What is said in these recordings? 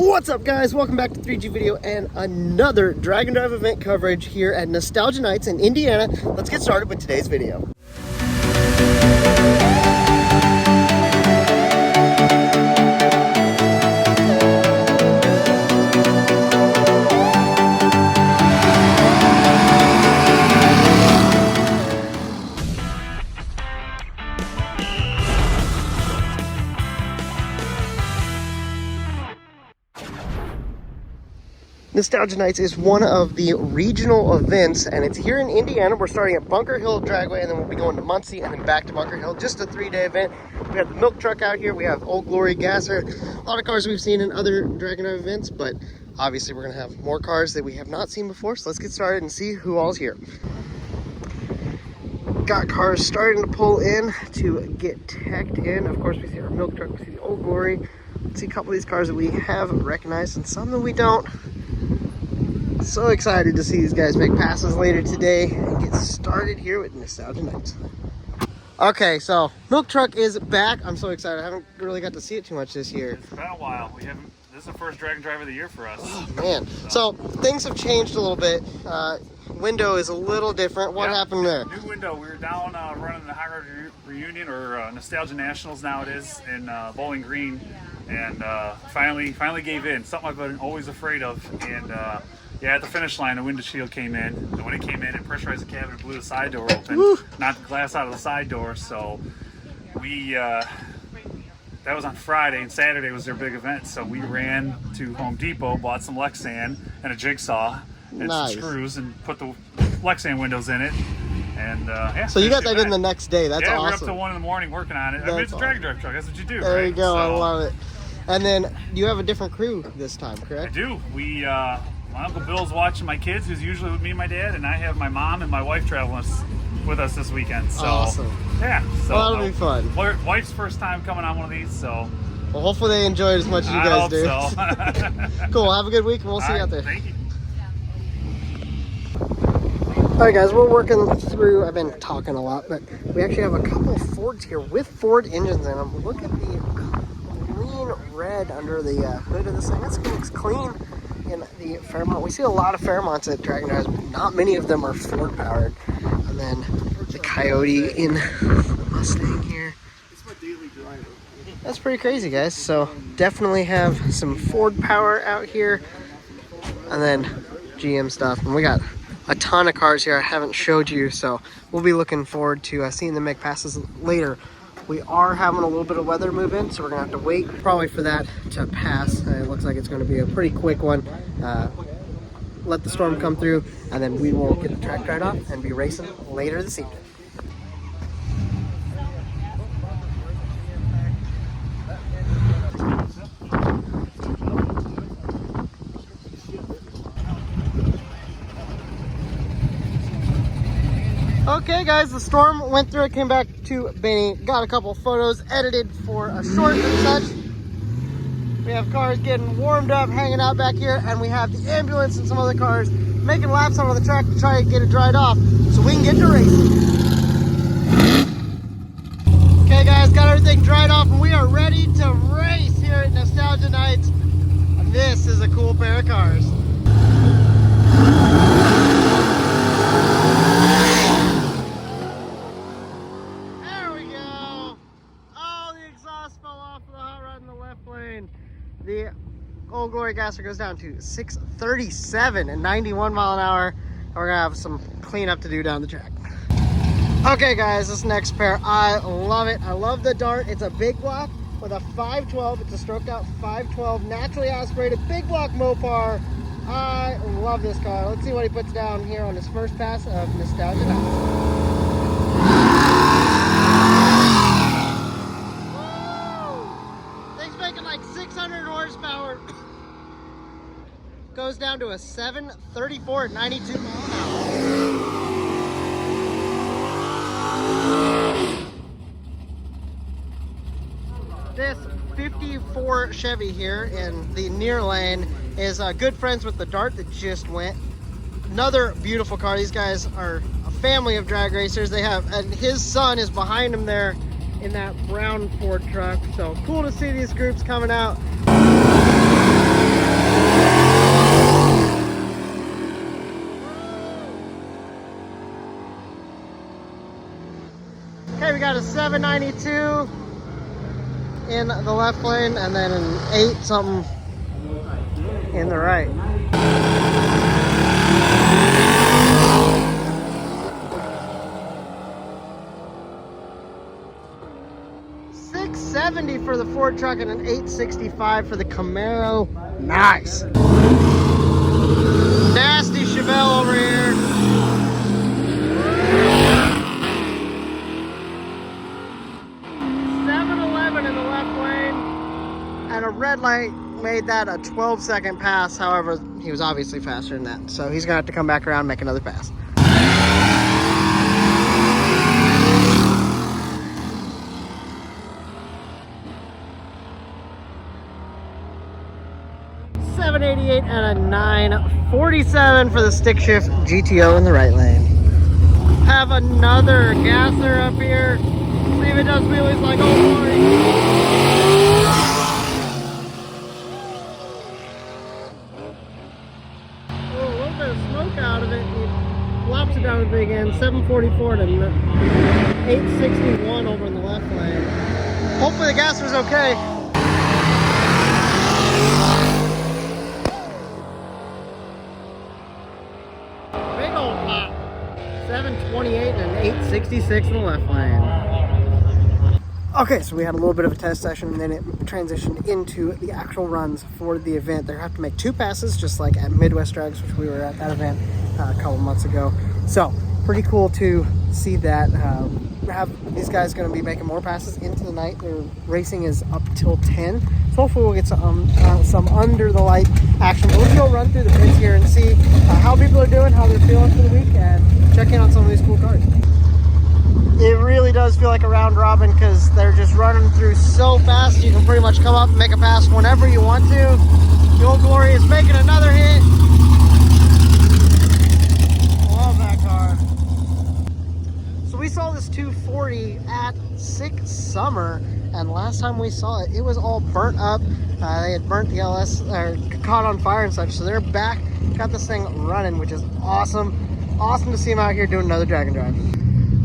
What's up, guys? Welcome back to 3G Video and another drag and drive event coverage here at Nostalgia Nights in Indiana. Let's get started with today's video. Nostalgia Nights is one of the regional events, and it's here in Indiana. We're starting at Bunker Hill Dragway, and then we'll be going to Muncie, and then back to Bunker Hill. Just a 3-day event. We have the milk truck out here. We have Old Glory Gasser. A lot of cars we've seen in other drag and drive events, but obviously we're going to have more cars that we have not seen before. So let's get started and see who all's here. Got cars starting to pull in to get teched in. Of course, we see our milk truck. We see the Old Glory. Let's see a couple of these cars that we have recognized and some that we don't. So excited to see these guys make passes later today and get started here with Nostalgia Nights. Okay, so milk truck is back. I'm so excited. I haven't really got to see it too much this year. It's been a while. This is the first drag and drive of the year for us. Oh man. So things have changed a little bit. Window is a little different. What happened there? New window. We were down running the High Road Reunion, or Nostalgia Nationals now it is, in Bowling Green, and finally gave in. Something I've been always afraid of. And yeah, at the finish line, the windshield came in. And when it came in, it pressurized the cabin and blew the side door open. Woo! Knocked the glass out of the side door. So we, that was on Friday, and Saturday was their big event. So we ran to Home Depot, bought some Lexan and a jigsaw and some screws, and put the Lexan windows in it. And yeah. So you got that in the next day. That's awesome. Yeah, we're up till 1 in the morning working on it. I mean, it's a drag and drive truck. That's what you do, There right? you go. So, I love it. And then you have a different crew this time, correct? I do. My Uncle Bill's watching my kids, who's usually with me and my dad, and I have my mom and my wife traveling with us this weekend. So, awesome. Yeah. So well, that'll be fun. Wife's first time coming on one of these, so. Well, hopefully they enjoy it as much as you guys do. So. Cool. Have a good week, and we'll see you out there. Thank you. All right, guys, we're working through. I've been talking a lot, but we actually have a couple of Fords here with Ford engines in them. Look at the green red under the hood of this thing. This looks clean. In the Fairmont, we see a lot of Fairmonts at drag and drives, but not many of them are Ford powered. And then the Coyote in the Mustang here. It's my daily driver. That's pretty crazy, guys. So definitely have some Ford power out here, and then GM stuff. And we got a ton of cars here I haven't showed you, so we'll be looking forward to seeing them make passes later. We are having a little bit of weather move in, so we're gonna have to wait probably for that to pass. It looks like it's gonna be a pretty quick one. Let the storm come through, and then we will get the track dried off and be racing later this evening. Okay, guys, the storm went through. It came back to Benny. Got a couple photos edited for a short and such. We have cars getting warmed up, hanging out back here, and we have the ambulance and some other cars making laps on the track to try to get it dried off so we can get to racing. Okay, guys, got everything dried off, and we are ready to race here at Nostalgia Nights. And this is a cool pair of cars. The Old Glory Gasser goes down to 637 and 91 mile an hour. And we're gonna have some cleanup to do down the track. Okay, guys, this next pair, I love it. I love the Dart. It's a big block with a 512. It's a stroked out 512, naturally aspirated, big block Mopar. I love this car. Let's see what he puts down here on his first pass of Nostalgia Nights. Like 600 horsepower. Goes down to a 734 at 92 miles an hour. This 54 Chevy here in the near lane is good friends with the Dart that just went. Another beautiful car. These guys are a family of drag racers. They have, and his son is behind him there in that brown Ford truck. So cool to see these groups coming out. 792 in the left lane, and then an 8 something in the right. $670 for the Ford truck and an $865 for the Camaro. Nice. Nasty Chevelle over here. 711 in the left lane, and a red light made that a 12-second pass. However, he was obviously faster than that, so he's gonna have to come back around and make another pass. $788 and a $947 for the stick shift GTO in the right lane. Have another gasser up here. See if it does wheelies like old Marty. Oh, a little bit of smoke out of it. He flops it down the big end. 744 to 861 over in the left lane. Hopefully the gasser's okay. Big old pop. 728 and an 866 in the left lane. Okay, so we had a little bit of a test session, and then it transitioned into the actual runs for the event. They have to make 2 passes, just like at Midwest Drags, which we were at that event a couple months ago. So pretty cool to see that. Have these guys going to be making more passes into the night. Their racing is up till 10, so hopefully we'll get some under the light action. But let's go run through the pits here and see how people are doing, how they're feeling for the week, and check in on some of these cool cars. It really does feel like a round robin because they're just running through so fast. You can pretty much come up and make a pass whenever you want to. The Old Glory is making another hit. Love that car. So we saw this 240 at Sick Summer, and last time we saw it, it was all burnt up. They had burnt the LS, or caught on fire and such, so they're back, got this thing running, which is awesome. Awesome to see them out here doing another drag and drive.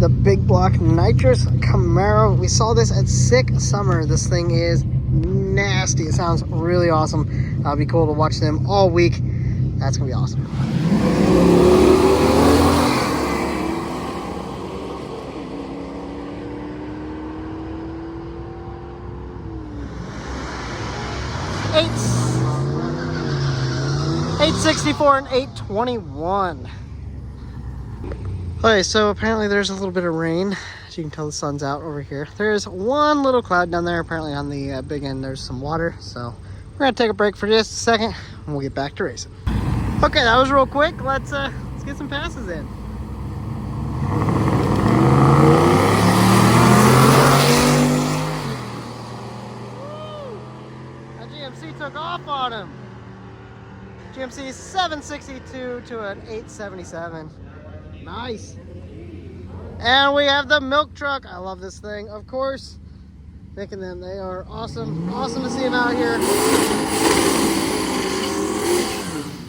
The big block nitrous Camaro. We saw this at Sick Summer. This thing is nasty. It sounds really awesome. It'll be cool to watch them all week. That's gonna be awesome. $864 and $821. Okay, so apparently there's a little bit of rain. As you can tell, the sun's out over here. There's one little cloud down there. Apparently on the big end there's some water. So we're gonna take a break for just a second and we'll get back to racing. Okay, that was real quick. Let's get some passes in. That GMC took off on him. GMC 762 to an 877. Nice. And we have the milk truck. I love this thing, of course. Making them, they are awesome. Awesome to see them out here.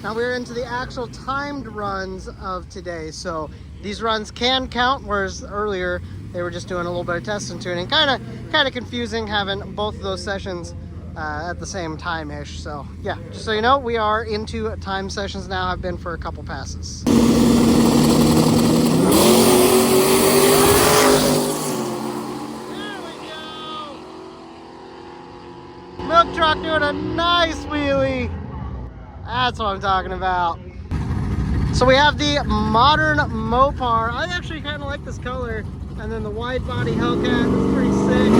Now we're into the actual timed runs of today. So these runs can count, whereas earlier they were just doing a little bit of test and tuning. Kind of confusing having both of those sessions at the same time-ish. So yeah, just so you know, we are into time sessions now. I've been for a couple passes. Milk truck doing a nice wheelie. That's what I'm talking about. So we have the modern Mopar. I actually kind of like this color. And then the wide body Hellcat is pretty sick.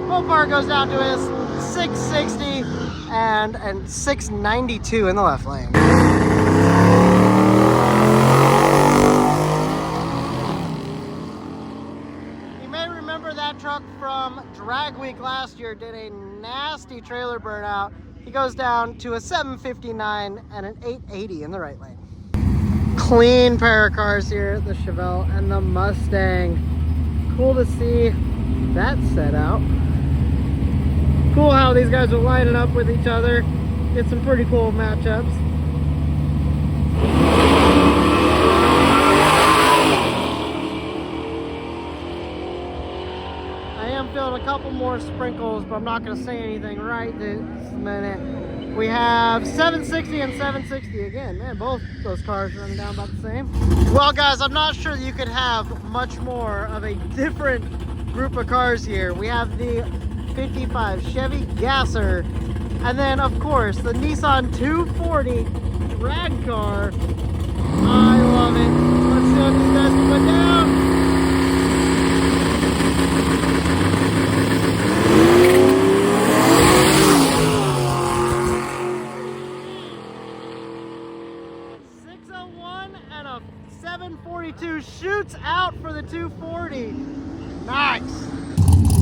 Mopar goes down to his 660 and 692 in the left lane. That truck from Drag Week last year did a nasty trailer burnout. He goes down to a 759 and an 880 in the right lane. Clean pair of cars here, the Chevelle and the Mustang. Cool to see that set out. Cool how these guys are lining up with each other. Get some pretty cool matchups. I'm feeling a couple more sprinkles, but I'm not going to say anything right this minute. We have 760 and 760 again. Man, both those cars running down about the same. Well, guys, I'm not sure that you could have much more of a different group of cars here. We have the 55 Chevy Gasser, and then, of course, the Nissan 240 drag car. I love it. Let's see what these guys can put down. And a 742 shoots out for the 240. Nice.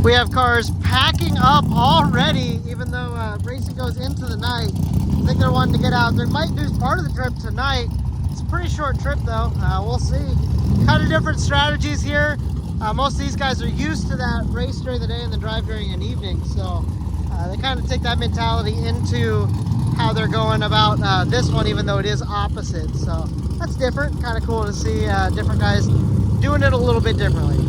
We have cars packing up already, even though racing goes into the night. I think they're wanting to get out. They might do part of the trip tonight. It's a pretty short trip though. We'll see. Kind of different strategies here. Most of these guys are used to that race during the day and then drive during an evening. So they kind of take that mentality into how they're going about this one, even though it is opposite. So that's different. Kind of cool to see different guys doing it a little bit differently.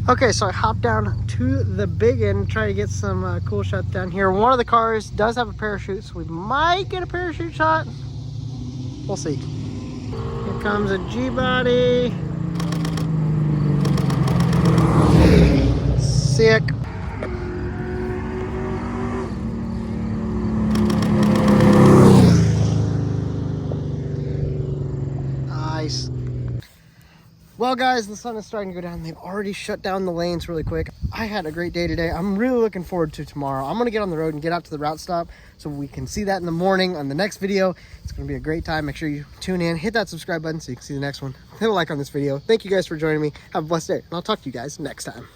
Okay, so I hopped down to the big end, try to get some cool shots down here. One of the cars does have a parachute, so we might get a parachute shot. We'll see. Here comes a G-body. Sick. Nice. Well, guys, the sun is starting to go down. They've already shut down the lanes really quick. I had a great day today. I'm really looking forward to tomorrow. I'm going to get on the road and get out to the route stop so we can see that in the morning on the next video. It's going to be a great time. Make sure you tune in, hit that subscribe button so you can see the next one. Hit a like on this video. Thank you guys for joining me. Have a blessed day, and I'll talk to you guys next time.